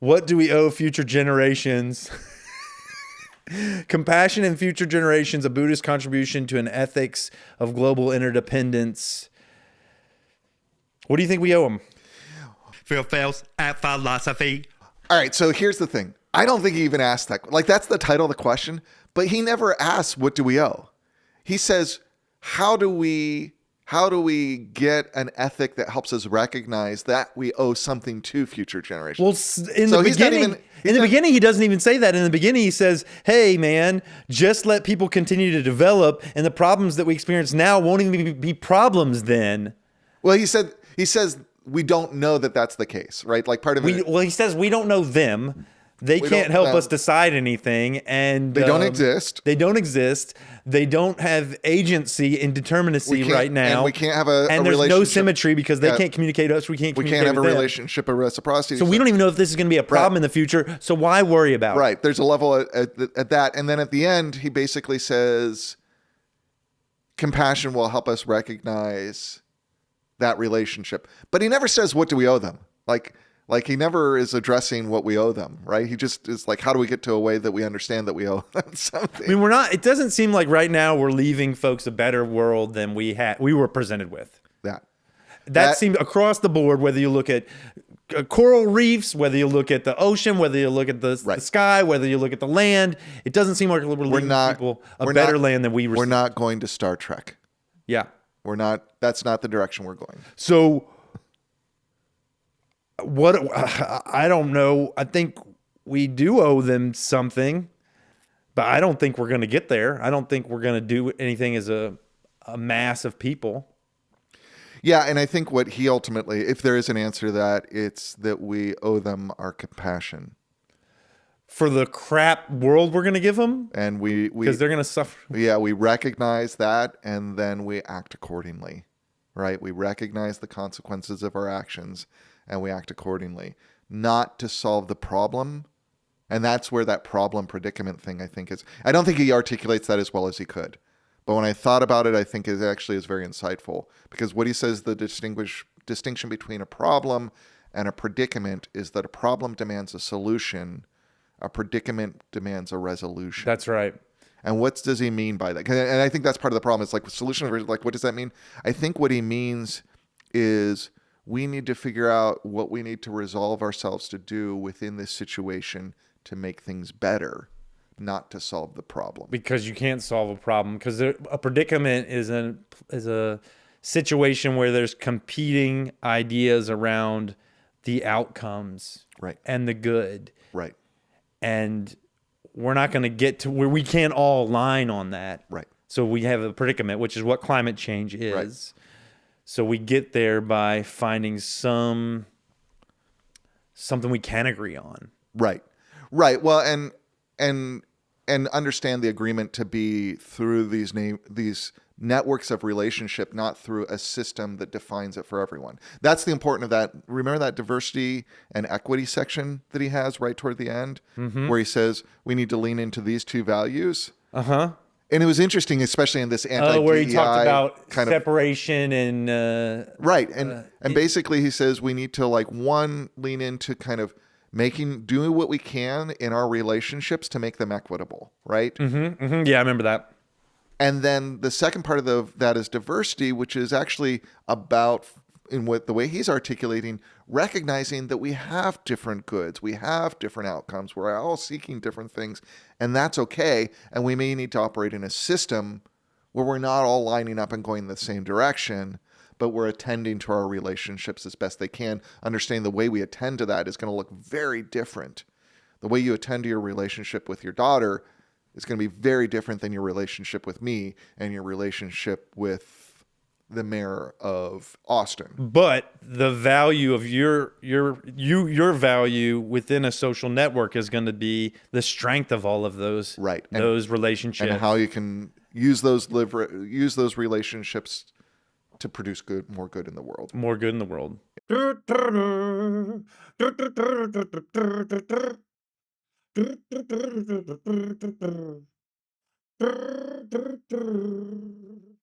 What do we owe future generations? Compassion in future generations, a Buddhist contribution to an ethics of global interdependence. What do you think we owe them? Phails at philosophy. All right, so here's the thing. I don't think he even asked that. Like, that's the title of the question, but he never asks, what do we owe? He says, how do we get an ethic that helps us recognize that we owe something to future generations? Well, in the beginning, he doesn't even say that. In the beginning, he says, hey, man, just let people continue to develop, and the problems that we experience now won't even be problems then. Well, he says we don't know that that's the case, right? Like part of it. Well, he says we don't know them. They can't help us decide anything, and they don't exist. They don't exist. They don't have agency and determinacy right now. And we can't have a and there's relationship. No symmetry because they can't communicate us. We can't have a relationship of reciprocity. So we don't even know if this is going to be a problem in the future. So why worry about it? Right. There's a level at that. And then at the end, he basically says, compassion will help us recognize that relationship. But he never says, what do we owe them? Like he never is addressing what we owe them, right? He just is like, how do we get to a way that we understand that we owe them something? I mean, it doesn't seem like right now we're leaving folks a better world than we were presented with. That seemed across the board, whether you look at coral reefs, whether you look at the ocean, whether you look at the sky, whether you look at the land, it doesn't seem like we're leaving people a better land than we received. We're not going to Star Trek. Yeah. We're not. That's not the direction we're going. So I don't know. I think we do owe them something, but I don't think we're going to get there. I don't think we're going to do anything as a mass of people. Yeah, and I think what he ultimately, if there is an answer to that, it's that we owe them our compassion. For the crap world we're going to give them? And because they're going to suffer. Yeah, we recognize that, and then we act accordingly, right? We recognize the consequences of our actions, and we act accordingly. Not to solve the problem, and that's where that problem predicament thing, I think, is. I don't think he articulates that as well as he could. But when I thought about it, I think it actually is very insightful. Because what he says, the distinction between a problem and a predicament is that a problem demands a solution. A predicament demands a resolution. That's right. And what does he mean by that? And I think that's part of the problem. It's like solution, like what does that mean? I think what he means is we need to figure out what we need to resolve ourselves to do within this situation to make things better, not to solve the problem. Because you can't solve a problem. Because a predicament is a situation where there's competing ideas around the outcomes and the good. Right. And we're not going to get to where we can't all align on that. Right. So we have a predicament, which is what climate change is. Right. So we get there by finding something we can agree on. Right. Right. Well, and understand the agreement to be through these networks of relationship, not through a system that defines it for everyone. That's the important of that. Remember that diversity and equity section that he has right toward the end, where he says we need to lean into these two values. Uh-huh. And it was interesting, especially in this anti-DEI where he talked about kind separation and right. And basically he says we need to lean into kind of doing what we can in our relationships to make them equitable, right? Mm-hmm, mm-hmm. Yeah, I remember that. And then the second part of that is diversity, which is actually about, in what the way he's articulating, recognizing that we have different goods, we have different outcomes, we're all seeking different things, and that's okay. And we may need to operate in a system where we're not all lining up and going in the same direction, but we're attending to our relationships as best they can. Understanding the way we attend to that is going to look very different. The way you attend to your relationship with your daughter is going to be very different than your relationship with me and your relationship with the mayor of Austin. But the value of your value within a social network is going to be the strength of all of those those relationships, and how you can use those relationships to produce more good in the world. More good in the world.